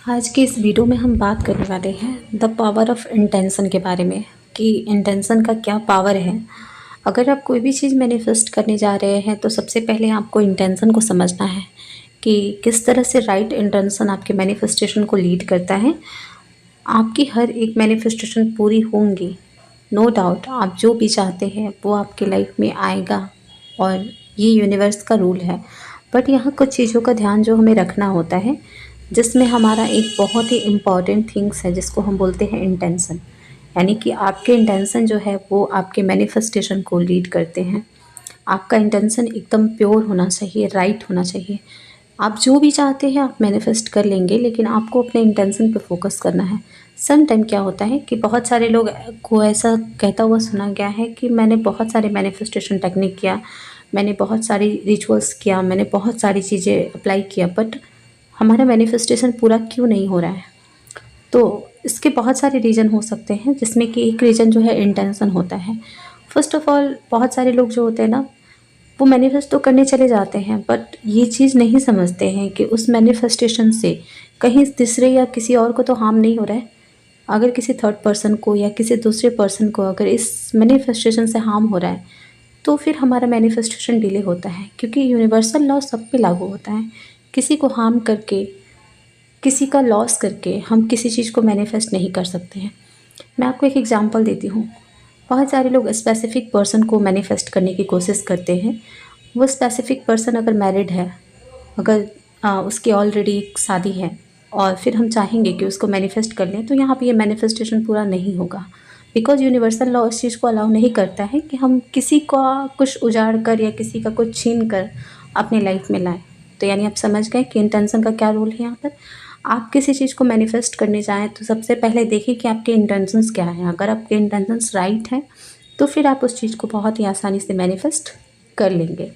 आज की इस वीडियो में हम बात करने वाले हैं द पावर ऑफ इंटेंशन के बारे में कि इंटेंशन का क्या पावर है। अगर आप कोई भी चीज़ मैनिफेस्ट करने जा रहे हैं तो सबसे पहले आपको इंटेंशन को समझना है कि किस तरह से राइट इंटेंशन आपके मैनिफेस्टेशन को लीड करता है। आपकी हर एक मैनिफेस्टेशन पूरी होंगी, नो डाउट। आप जो भी चाहते हैं वो आपके लाइफ में आएगा और ये यूनिवर्स का रूल है। बट यहाँ कुछ चीज़ों का ध्यान जो हमें रखना होता है, जिसमें हमारा एक बहुत ही इम्पॉर्टेंट थिंग्स है जिसको हम बोलते हैं इंटेंशन। यानी कि आपके इंटेंशन जो है वो आपके मैनिफेस्टेशन को लीड करते हैं। आपका इंटेंशन एकदम प्योर होना चाहिए, राइट होना चाहिए। आप जो भी चाहते हैं आप मैनिफेस्ट कर लेंगे, लेकिन आपको अपने इंटेंशन पे फोकस करना है। सम टाइम क्या होता है कि बहुत सारे लोग को ऐसा कहता हुआ सुना गया है कि मैंने बहुत सारे मैनिफेस्टेशन टेक्निक किया, मैंने बहुत सारी रिचुअल्स किया, मैंने बहुत सारी चीज़ें अप्लाई किया, बट हमारा मैनिफेस्टेशन पूरा क्यों नहीं हो रहा है। तो इसके बहुत सारे रीज़न हो सकते हैं, जिसमें कि एक रीज़न जो है इंटेंशन होता है। फर्स्ट ऑफ ऑल, बहुत सारे लोग जो होते हैं ना, वो मैनिफेस्ट तो करने चले जाते हैं, बट ये चीज़ नहीं समझते हैं कि उस मैनिफेस्टेशन से कहीं तीसरे या किसी और को तो हार्म नहीं हो रहा है। अगर किसी थर्ड पर्सन को या किसी दूसरे पर्सन को अगर इस मैनिफेस्टेशन से हार्म हो रहा है, तो फिर हमारा मैनिफेस्टेशन डिले होता है, क्योंकि यूनिवर्सल लॉ सब पे लागू होता है। किसी को हार्म करके, किसी का लॉस करके हम किसी चीज़ को मैनिफेस्ट नहीं कर सकते हैं। मैं आपको एक एग्जांपल देती हूँ। बहुत सारे लोग स्पेसिफिक पर्सन को मैनिफेस्ट करने की कोशिश करते हैं। वो स्पेसिफिक पर्सन अगर मैरिड है, अगर उसकी ऑलरेडी एक शादी है, और फिर हम चाहेंगे कि उसको मैनिफेस्ट कर लें, तो यहाँ पे ये मैनिफेस्टेशन पूरा नहीं होगा। बिकॉज़ यूनिवर्सल लॉ इस चीज़ को अलाउ नहीं करता है कि हम किसी का कुछ उजाड़ कर या किसी का कुछ छीन कर अपने लाइफ में लाएँ। तो यानी आप समझ गए कि इंटेंशन का क्या रोल है यहाँ पर। आप किसी चीज़ को मैनिफेस्ट करने जाएँ तो सबसे पहले देखिए कि आपके इंटेंशंस क्या हैं। अगर आपके इंटेंशंस राइट हैं, तो फिर आप उस चीज़ को बहुत ही आसानी से मैनिफेस्ट कर लेंगे।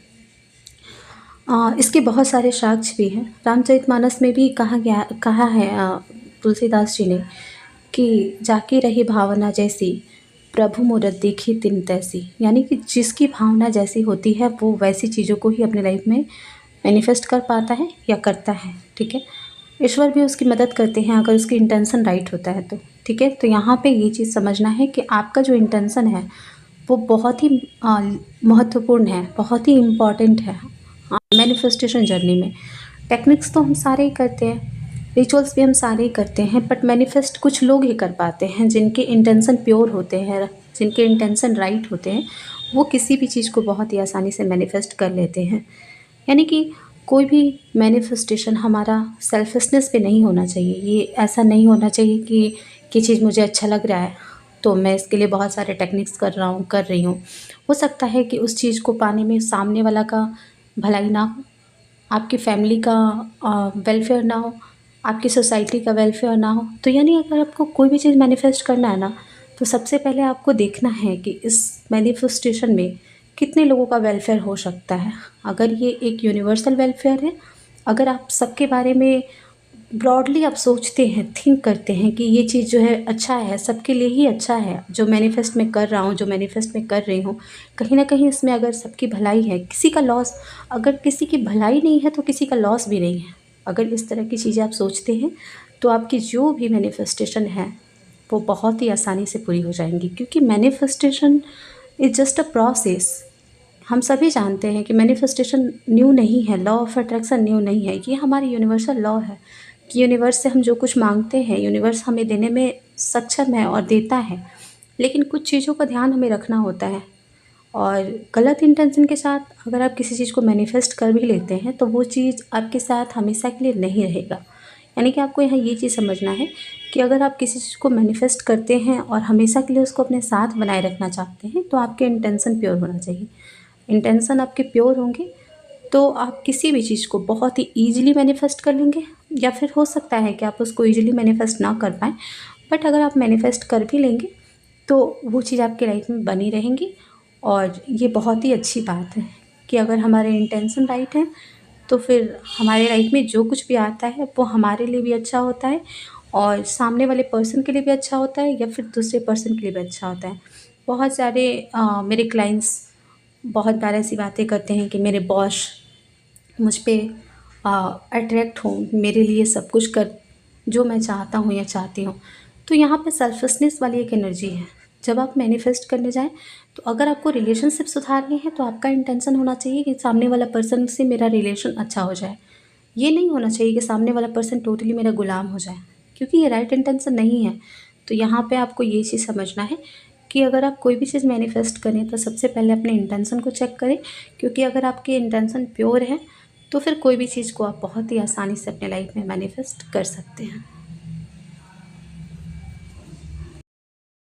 इसके बहुत सारे साक्ष्य भी हैं। रामचरितमानस में भी कहा है तुलसीदास जी ने कि जाकी रही भावना जैसी, प्रभु मूरत देखी तिन तैसी। यानी कि जिसकी भावना जैसी होती है वो वैसी चीज़ों को ही अपनी लाइफ में मैनिफेस्ट कर पाता है या करता है। ठीक है, ईश्वर भी उसकी मदद करते हैं अगर उसकी इंटेंशन राइट होता है तो। ठीक है, तो यहाँ पे ये चीज़ समझना है कि आपका जो इंटेंशन है वो बहुत ही महत्वपूर्ण है, बहुत ही इम्पॉर्टेंट है मैनिफेस्टेशन जर्नी में। टेक्निक्स तो हम सारे ही करते हैं, रिचुअल्स भी हम सारे ही करते हैं, बट मैनिफेस्ट कुछ लोग ही कर पाते हैं जिनके इंटेंशन प्योर होते हैं, जिनके इंटेंशन राइट होते हैं। वो किसी भी चीज़ को बहुत ही आसानी से मैनिफेस्ट कर लेते हैं। यानी कि कोई भी मैनिफेस्टेशन हमारा सेल्फिशनेस पे नहीं होना चाहिए। ये ऐसा नहीं होना चाहिए कि ये चीज़ मुझे अच्छा लग रहा है तो मैं इसके लिए बहुत सारे टेक्निक्स कर रही हूँ। हो सकता है कि उस चीज़ को पाने में सामने वाला का भलाई ना हो, आपकी फैमिली का वेलफेयर ना हो, आपकी सोसाइटी का वेलफेयर ना हो। तो यानी अगर आपको कोई भी चीज़ मैनिफेस्ट करना है ना, तो सबसे पहले आपको देखना है कि इस मैनिफेस्टेशन में कितने लोगों का वेलफेयर हो सकता है। अगर ये एक यूनिवर्सल वेलफेयर है, अगर आप सबके बारे में ब्रॉडली आप सोचते हैं, थिंक करते हैं कि ये चीज़ जो है अच्छा है, सबके लिए ही अच्छा है, जो मैनिफेस्ट मैं कर रहा हूँ, जो मैनिफेस्ट मैं कर रही हूँ, कहीं ना कहीं इसमें अगर सबकी भलाई है, किसी का लॉस, अगर किसी की भलाई नहीं है तो किसी का लॉस भी नहीं है। अगर इस तरह की चीज़ें आप सोचते हैं, तो आपकी जो भी मैनिफेस्टेशन है वो बहुत ही आसानी से पूरी हो जाएंगी, क्योंकि manifestation is just a process. हम सभी जानते हैं कि मैनिफेस्टेशन न्यू नहीं है, लॉ ऑफ अट्रैक्शन न्यू नहीं है, ये हमारी यूनिवर्सल लॉ है कि यूनिवर्स से हम जो कुछ मांगते हैं यूनिवर्स हमें देने में सक्षम है और देता है। लेकिन कुछ चीज़ों का ध्यान हमें रखना होता है, और गलत इंटेंशन के साथ अगर आप किसी चीज़ को मैनिफेस्ट कर भी लेते हैं तो वो चीज़ आपके साथ हमेशा के लिए नहीं रहेगा। यानी कि आपको यहाँ ये चीज़ समझना है कि अगर आप किसी चीज़ को मैनिफेस्ट करते हैं और हमेशा के लिए उसको अपने साथ बनाए रखना चाहते हैं, तो आपके इंटेंशन प्योर होना चाहिए। इंटेंशन आपके प्योर होंगे तो आप किसी भी चीज़ को बहुत ही ईजिली मैनिफेस्ट कर लेंगे, या फिर हो सकता है कि आप उसको ईजिली मैनिफेस्ट ना कर पाएँ, बट अगर आप मैनिफेस्ट कर भी लेंगे तो वो चीज़ आपकी लाइफ में बनी रहेंगी। और ये बहुत ही अच्छी बात है कि अगर हमारे इंटेंशन राइट हैं तो फिर हमारे लाइफ में जो कुछ भी आता है वो हमारे लिए भी अच्छा होता है, और सामने वाले पर्सन के लिए भी अच्छा होता है, या फिर दूसरे पर्सन के लिए भी अच्छा होता है। बहुत सारे मेरे क्लाइंट्स बहुत बार ऐसी बातें करते हैं कि मेरे बॉस मुझ पे अट्रैक्ट हों, मेरे लिए सब कुछ जो मैं चाहता हूँ या चाहती हूँ। तो यहाँ पे सेल्फिशनेस वाली एक एनर्जी है। जब आप मैनिफेस्ट करने जाएँ, तो अगर आपको रिलेशनशिप सुधारनी है तो आपका इंटेंशन होना चाहिए कि सामने वाला पर्सन से मेरा रिलेशन अच्छा हो जाए। ये नहीं होना चाहिए कि सामने वाला पर्सन टोटली मेरा गुलाम हो जाए, क्योंकि ये राइट इंटेंशन नहीं है। तो यहाँ पे आपको ये चीज़ समझना है कि अगर आप कोई भी चीज़ मैनिफेस्ट करें तो सबसे पहले अपने इंटेंशन को चेक करें, क्योंकि अगर आपके इंटेंशन प्योर है तो फिर कोई भी चीज़ को आप बहुत ही आसानी से अपने लाइफ में मैनिफेस्ट कर सकते हैं।